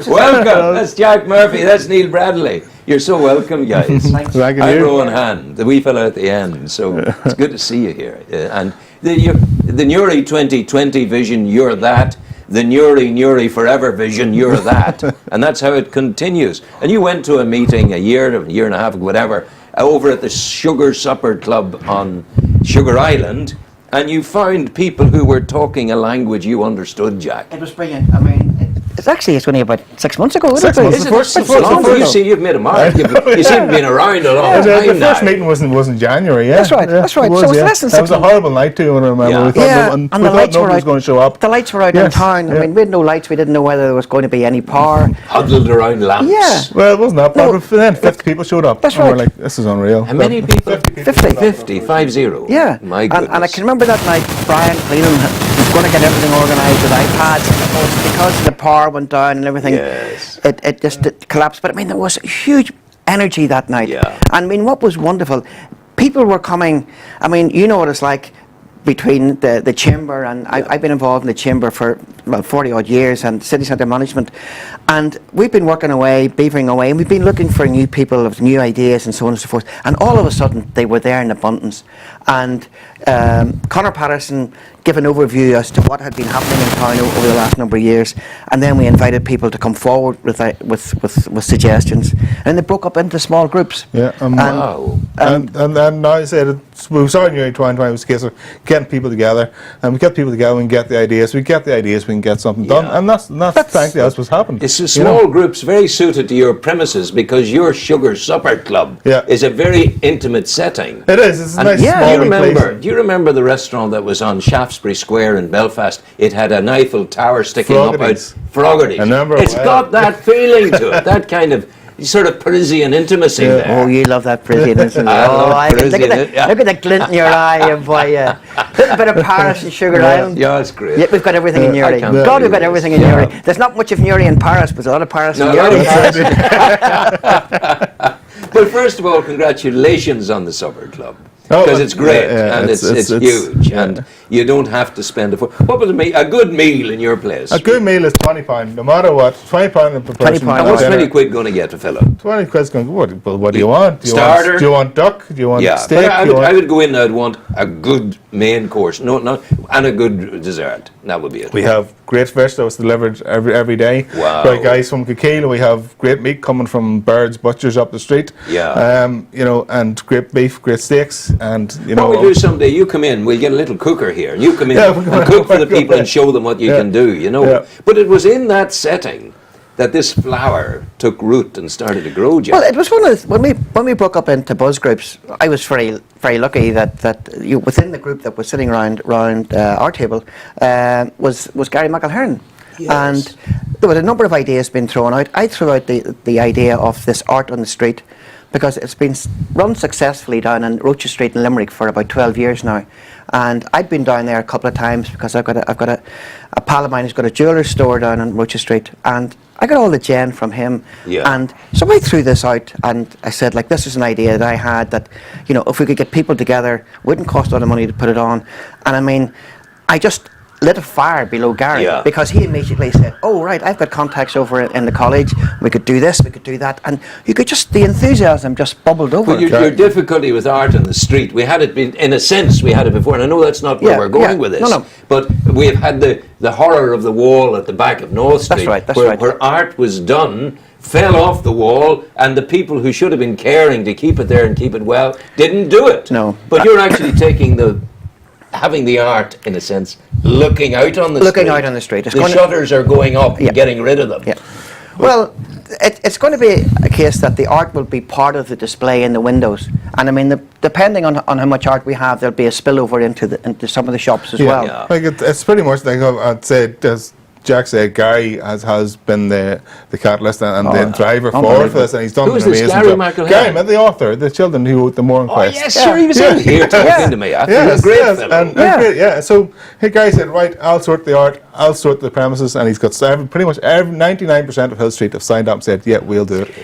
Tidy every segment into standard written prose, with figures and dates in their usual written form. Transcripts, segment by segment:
Welcome. That's Jack Murphy. That's Neil Bradley. You're so welcome, guys. I'm Rowan Hand, the wee fella at the end. So it's good to see you here. And the Newry 2020 vision, you're that. The Newry Forever vision, you're that. And that's how it continues. And you went to a meeting a year and a half, whatever, over at the Sugar Supper Club on Sugar Island, and you found people who were talking a language you understood, Jack. It was brilliant. I mean, it's only about 6 months ago. 6 months. You see, you've made a mark. You seem to have been around a long time The now. first meeting was in January, yeah. That's right, yeah, that's right. Was, So it's yeah. less than 6 That was a months. horrible night too, I remember. Yeah. We thought, we thought nobody was going to show up. The lights were out in town. I mean, we had no lights. We didn't know whether there was going to be any power. Huddled around lamps. Yeah. Well, it wasn't that bad, but then 50 people showed up. That's and right. We're like, this is unreal. How many people? 50. 50. Yeah. My goodness. And I can remember that night, Brian Cleanan was going to get everything organised with iPads. And of course, because the power went down and everything, Yes. it just collapsed. But I mean, there was huge energy that night. Yeah. And I mean, what was wonderful, people were coming. I mean, you know what it's like between the chamber and I've been involved in the chamber for 40 odd years and city centre management, and we've been working away, beavering away, and we've been looking for new people with new ideas and so on and so forth, and all of a sudden they were there in abundance. And Conor Patterson gave an overview as to what had been happening in town over the last number of years, and then we invited people to come forward with suggestions, and they broke up into small groups. Yeah, Wow. and now I said we started in 2020. It was a case of getting people together, and we get people together, we can get the ideas. We get the ideas, we can get something done, and that's frankly that's what's happened. It's a small groups, very suited to your premises because your Sugar Supper Club is a very intimate setting. It is. It's a nice small place. Do you remember the restaurant that was on Shaftesbury Square in Belfast? It had an Eiffel Tower sticking up out. Froggerty's. It's got that feeling to it, that kind of sort of Parisian intimacy there. Oh, you love that Parisian intimacy. Look at the glint in your eye, boy. A little bit of Paris and Sugar Island. Yeah, it's great. Yeah, we've got everything in Newry. God, we've got everything in Newry. There's not much of Newry in Paris, but there's a lot of Paris in Newry. Well, first of all, congratulations on the Supper Club. Because it's great and it's huge, and you don't have to spend what was a good meal in your place? A good meal is £20, no matter what. £20 per person. And what's £20 going to get to fill up? 20 quid's going. What do you want? Starter? Do you want duck? Do you want steak? I would go in. I'd want a good main course, and a good dessert. That would be it. We have great fish that was delivered every day. Wow. By guys from Kikeel. We have great meat coming from Bird's Butchers up the street. Yeah. And great beef, great steaks, and What we do someday, you come in. We'll get a little cooker here. You come in and cook for the people and show them what you can do. Yeah. But it was in that setting that this flower took root and started to grow, Jack. Well, it was one of when we broke up into buzz groups. I was very lucky that within the group that was sitting around our table was Gary McElhearn. Yes. And there was a number of ideas being thrown out. I threw out the idea of this art on the street, because it's been run successfully down on Roches Street in Limerick for about 12 years now. And I'd been down there a couple of times because I've got a pal of mine who's got a jeweller's store down on Roches Street, and I got all the gen from him. Yeah. And so I threw this out, and I said, like, this is an idea that I had that, if we could get people together, wouldn't cost a lot of money to put it on. And I mean, I just lit a fire below Gary, because he immediately said, oh right, I've got contacts over in the college, we could do this, we could do that, and you could just, the enthusiasm just bubbled over. But your difficulty with art on the street, we had it in a sense, we had it before, and I know that's not where we're going with this, but we've had the horror of the wall at the back of North Street, where art was done, fell off the wall, and the people who should have been caring to keep it there and keep it well didn't do it. No. But you're actually having the art, in a sense, looking out on the street. Looking out on the street. The shutters are going up and getting rid of them. Yeah. Well, it's going to be a case that the art will be part of the display in the windows. And I mean, depending on how much art we have, there'll be a spillover into some of the shops as well. Yeah. Like it's pretty much like I'd say, as Jack said, Gary has been the catalyst and the driver forward for this, and he's done an amazing job. Gary, the author, the children who wrote the Morning Quest. Oh yes, sure, he was in here talking to me. He's a great fellow. Great. So Gary said, right, I'll sort the art, I'll sort the premises, and he's got pretty much 99% of Hill Street have signed up and said, yeah, we'll do it.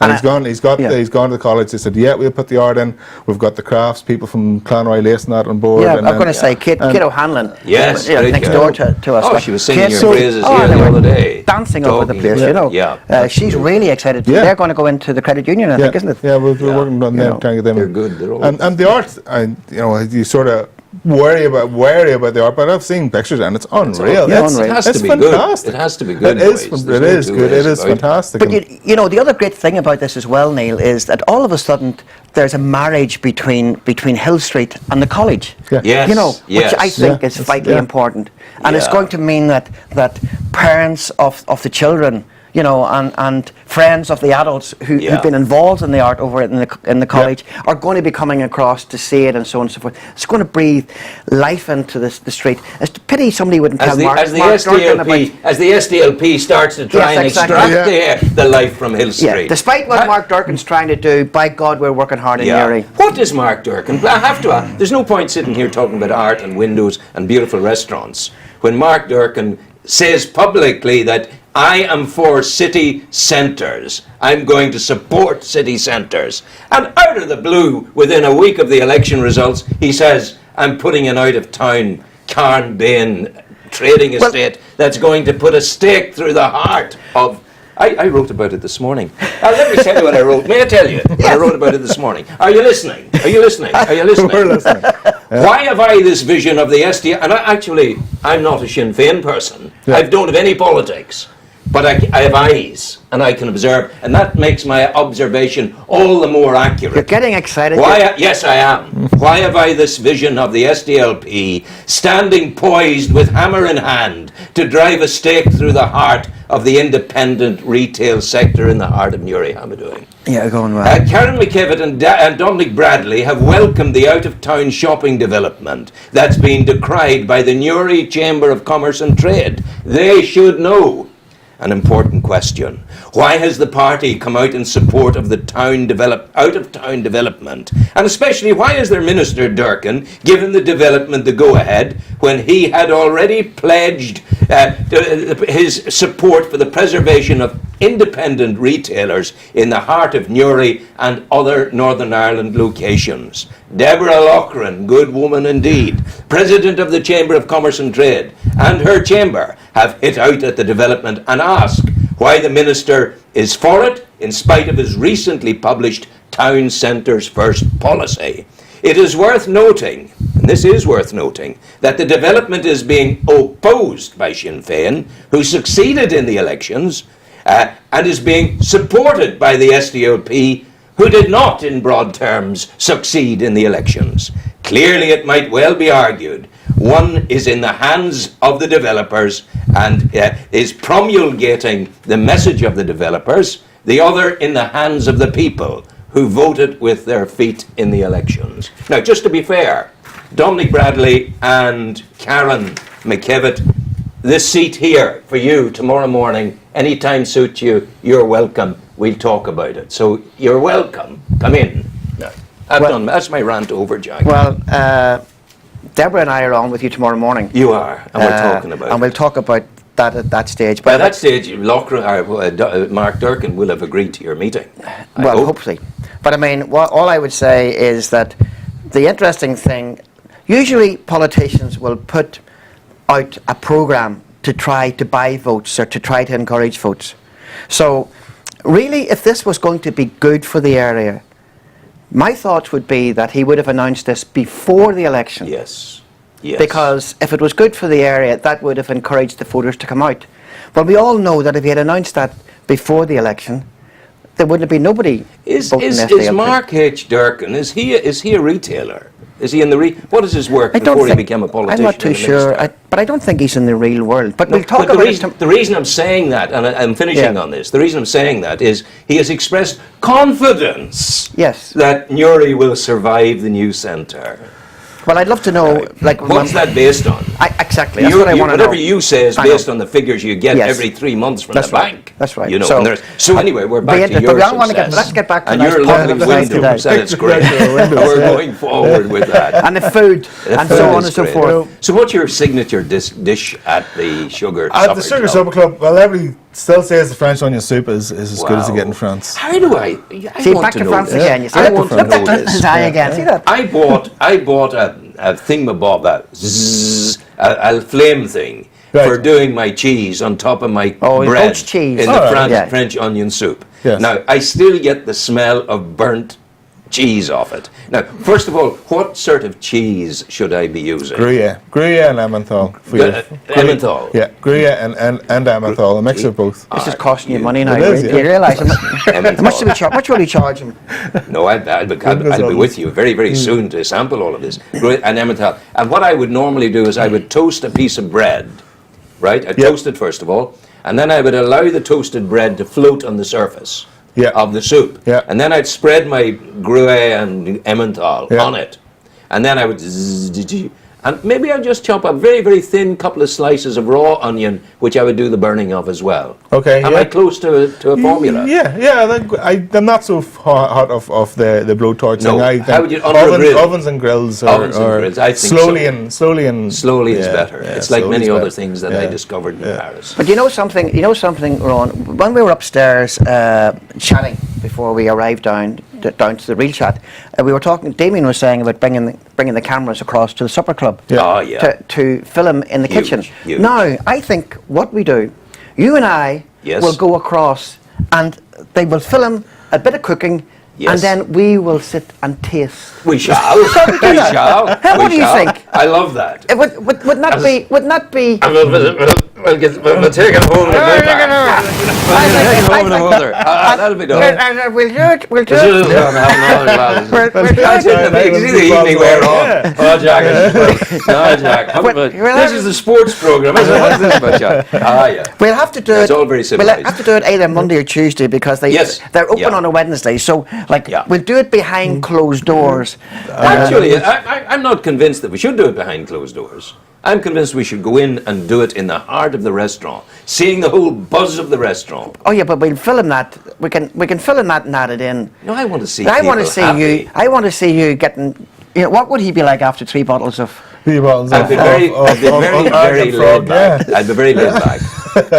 And he's gone to the college. They said, yeah, we'll put the art in. We've got the crafts people from Clanroy Lace and that on board. Yeah, I'm going to say Kate O'Hanlon. Yes, next door to us. Oh, she was singing your praises here the other day. Dancing over the place, you know. Yeah. She's really excited. Yeah. They're going to go into the credit union, I think, isn't it? Yeah, we're working on them, trying to get them. They're good. They're all and the art, you sort of wary about the art, but I've seen pictures and it's unreal. It has to be fantastic. Good. It has to be good. It is good. It is fantastic. But the other great thing about this as well, Neil, is that all of a sudden there's a marriage between Hill Street and the college. Yeah. Yes. Which I think is vitally important, and it's going to mean that parents of the children, and friends of the adults who've been involved in the art over in the college are going to be coming across to see it and so on and so forth. It's going to breathe life into the street. It's a pity somebody wouldn't tell Mark Durkan about... As the SDLP starts to try and extract the life from Hill Street. Yeah. Despite what Mark Durkan's trying to do, by God, we're working hard in Newry. What is Mark Durkan? I have to ask. There's no point sitting here talking about art and windows and beautiful restaurants when Mark Durkan says publicly that I am for city centres. I'm going to support city centres. And out of the blue, within a week of the election results, he says, I'm putting an out-of-town Carnbane trading estate that's going to put a stake through the heart of... I wrote about it this morning. Let me tell you what I wrote. May I tell you what I wrote about it this morning? Are you listening? Are you listening? Are you listening? We're listening. Why have I this vision of the SDL? And I'm not a Sinn Féin person. I don't have any politics. But I have eyes, and I can observe, and that makes my observation all the more accurate. You're getting excited. Yes, I am. Why have I this vision of the SDLP standing poised with hammer in hand to drive a stake through the heart of the independent retail sector in the heart of Newry? How am I doing? Yeah, going well. Karen McKevitt and Dominic Bradley have welcomed the out-of-town shopping development that's been decried by the Newry Chamber of Commerce and Trade. They should know. An important question. Why has the party come out in support of the out-of-town development? And especially, why has their Minister Durkan given the development the go-ahead when he had already pledged his support for the preservation of independent retailers in the heart of Newry and other Northern Ireland locations? Deborah Loughran, good woman indeed, President of the Chamber of Commerce and Trade, and her chamber have hit out at the development and ask why the Minister is for it in spite of his recently published Town Centres First policy. It is worth noting, and this is worth noting, that the development is being opposed by Sinn Féin, who succeeded in the elections, and is being supported by the SDLP, who did not, in broad terms, succeed in the elections. Clearly, it might well be argued one is in the hands of the developers and is promulgating the message of the developers, the other in the hands of the people who voted with their feet in the elections. Now, just to be fair, Dominic Bradley and Karen McKevitt, this seat here for you tomorrow morning, anytime suits you, you're welcome. We'll talk about it. So you're welcome. Come in. No, that's my rant over, Jack. Well, Deborah and I are on with you tomorrow morning. You are, and we're talking about it. And we'll talk about that at that stage. By that stage, Mark Durkan will have agreed to your meeting. Well, hopefully. But I mean, all I would say is that the interesting thing, usually politicians will put out a programme to try to buy votes or to try to encourage votes. So really, if this was going to be good for the area, my thoughts would be that he would have announced this before the election. Yes. Because if it was good for the area, that would have encouraged the voters to come out. But we all know that if he had announced that before the election, there wouldn't have been nobody voting SDLP. Is Mark H. Durkan, is he a retailer? Is he in the what is his work before he became a politician? I'm not too sure, but I don't think he's in the real world. But we'll talk about it. The reason I'm saying that, and I'm finishing on this, the reason I'm saying that is he has expressed confidence that Newry will survive the new centre. Well, I'd love to know, what's that based on? Exactly, that's what I want to know. Whatever you say is based on the figures you get every 3 months from the bank. That's right. You know, So- so anyway, we're back to your success. Let's get back to and the your nice lovely positive side windows, today. and it's great. We're going forward with that. And the food, The and food so on is and so great. forth. So what's your signature dish at the Sugar At Supper the Sugar Club? Supper Club, well, everybody still says the French onion soup is as good as you get in France. How do I See, want back to to know France this. again. You see I that? want to Look know at this. his eye again. See that? I bought a thingamabob, a flame thing Right. for doing my cheese on top of my Oh, bread poached cheese. in Oh, the right. Yeah. French onion soup. Yes. Now, I still get the smell of burnt cheese off it. Now, first of all, what sort of cheese should I be using? Gruyere and Emmental. For you. Emmental. Yeah, Gruyere and Emmental, a mix of both. This is costing you money now. It is, Do yeah. you realise? How Emmental. much do we charge? Much will we charge him? No, I'll be with you very, very soon to sample all of this. And Emmental. And what I would normally do is I would toast a piece of bread, right? I'd Yep. toast it first of all, and then I would allow the toasted bread to float on the surface Yeah. of the soup. Yeah. And then I'd spread my Gruyere and Emmental Yeah. on it. And then I would and maybe I'll just chop a very, very thin couple of slices of raw onion, which I would do the burning of as well. Okay, Am yeah. I close to a formula? Yeah. I'm not so hot of the blowtorch No, thing. I how would you- think under a grill? ovens and grills, Ovens and grills, I think slowly so. and slowly Slowly is better. It's like slowly many is other better. things that I Yeah. discovered in Paris. But you know something, Ron? When we were upstairs chatting before we arrived down to the real chat, we were talking. Damien was saying about bringing the cameras across to the supper club. Yeah. Oh, yeah. To film in the Huge, kitchen. huge. Now, I think what we do, you and I Yes. will go across, and they will film a bit of cooking, Yes. and then we will sit and taste. We shall. Shall we do We that? shall. Hey, what We do you shall. think? I love that. It would not be. We'll take it home and that'll be done. We'll do it. We'll do We'll it. have another glass. We'll do That's it. it. You see the evening wear on. Oh, Jack. No, Jack. This is the sports program, isn't it? What's this about, Jack? Ah, yeah. We'll have to do It's it. all very We'll civilized. have to do it either Monday or Tuesday because Yes. they're open Yeah. on a Wednesday. So, Yeah. we'll do it behind closed doors. Actually, I'm not convinced that we should do it behind closed doors. I'm convinced we should go in and do it in the heart of the restaurant, seeing the whole buzz of the restaurant. Oh yeah, but we'll film that. We can film that and add it in. No, I want to see I want to people see happy. you. I want to see you getting. You know, what would he be like after 3 bottles of? I'd be very, very laid back. I'd be very laid back.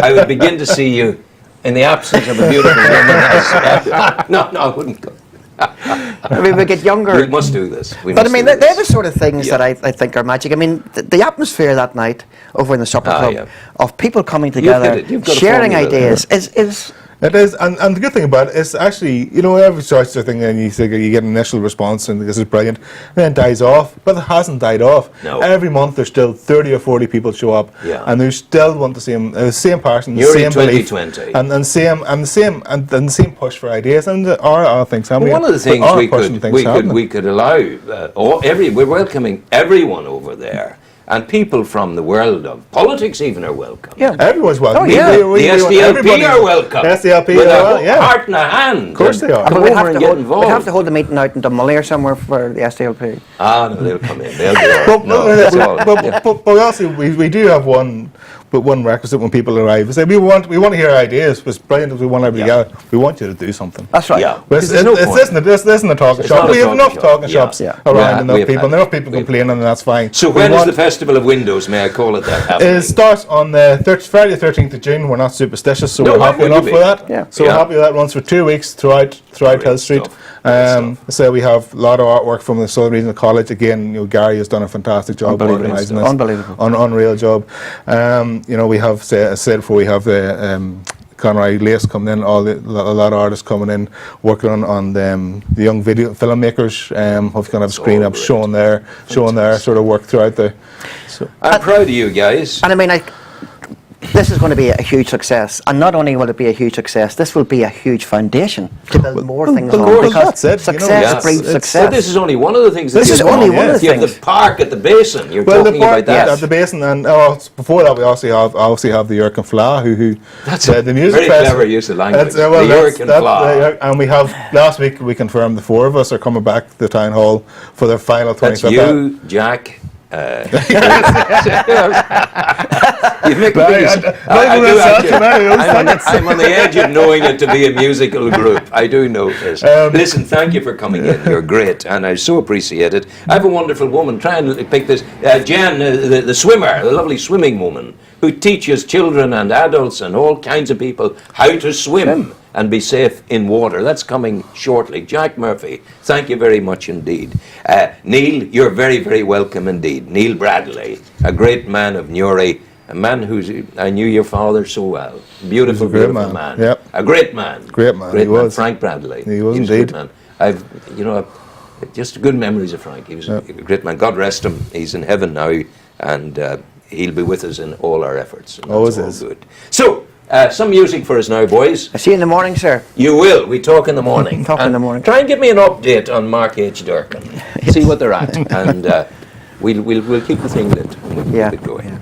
I would begin to see you in the absence of a beautiful woman. No, I wouldn't go. I mean, we get younger. We must do this. We But I must mean, do they're the this. sort of things Yeah. that I think are magic. I mean, the atmosphere that night over in the supper club yeah. of people coming hit together, it. You've got a sharing formula there. ideas is It is, and the good thing about it is actually, every sort of thing, and you think you get an initial response, and this is brilliant, and then it dies off, but it hasn't died off. No. Every month there's still 30 or 40 people show up, Yeah. and they still want the same passion, the You're same in belief, 2020. and the same push for ideas, and there are other things happening. One of the things are we pushing could things we could happening. we could allow we're welcoming everyone over there, and people from the world of politics even are welcome. yeah. Everyone's welcome. Oh, yeah. The want everybody- SDLP are welcome. The SDLP with are, a yeah. heart and a hand. Of course they are. Come But we'd over have, and to get hold, involved. we'd have to hold the meeting out in Dunmully or somewhere for the SDLP. Ah, no, they'll come in. They'll be all But, right. No, that's all. but we also we do have one requisite when people arrive. We say we want to hear ideas. It's brilliant if we want everybody Yeah. out. We want you to do something. That's right. Yeah. But Because there's no point. this isn't a talking It's shop. not a We have talking enough shop. talking Yeah. shops Yeah. around, We enough have people. had- Enough people complaining, and that's fine. So We when is want- the Festival of Windows? May I call it that? happening? It starts on the Friday the 13th of June. We're not superstitious, so No, we're why happy would you enough be? for that. Yeah. So Yeah. we're happy that runs for 2 weeks throughout Great Hill Street. stuff. Great So we have a lot of artwork from the Southern Regional College. Again, Gary has done a fantastic job Unbelievable organising stuff. this. Unbelievable. Unreal job. We have, as I said before, we have the Conroy Lace coming in, a lot of artists coming in, working on the young video filmmakers. Have kind of screen up, great. showing their sort of work throughout the. So. I'm proud of you guys. And I mean, this is going to be a huge success. And not only will it be a huge success, this will be a huge foundation to build more things of on. course, Because that's it, success Yes. breeds It's- But success. this is only one of the things. that This you is do. only one of the You have things. the park at the basin. You're Well, the talking about park that. at the basin, and before that, we obviously have the Yerkin Fla, who That's the music very festival. clever use of language. That's, well, The that's- Yerkin that- Fla. and we have last week we confirmed the four of us are coming back to the town hall for the final That's 25th. you, Jack, You make me I'm on the edge of knowing it to be a musical group. I do know this. Listen, thank you for coming in. You're great, and I so appreciate it. I have a wonderful woman. Try and pick this. Jen, the swimmer, the lovely swimming woman, who teaches children and adults and all kinds of people how to swim and be safe in water. That's coming shortly. Jack Murphy, thank you very much indeed. Neil, you're very, very welcome indeed. Neil Bradley, a great man of Newry, a man I knew your father so well. Beautiful, beautiful man. Yep. A great man. Great man. Great He man. was. Frank Bradley. He was a indeed. good man. Just good memories of Frank. He was a great man. God rest him. He's in heaven now, and he'll be with us in all our efforts. Always all is. good. So, some music for us now, boys. I see you in the morning, sir. You will. We talk in the morning. Talk in the morning. Try and give me an update on Mark H. Durkin. See what they're at, and we'll keep the thing lit. We'll keep it going.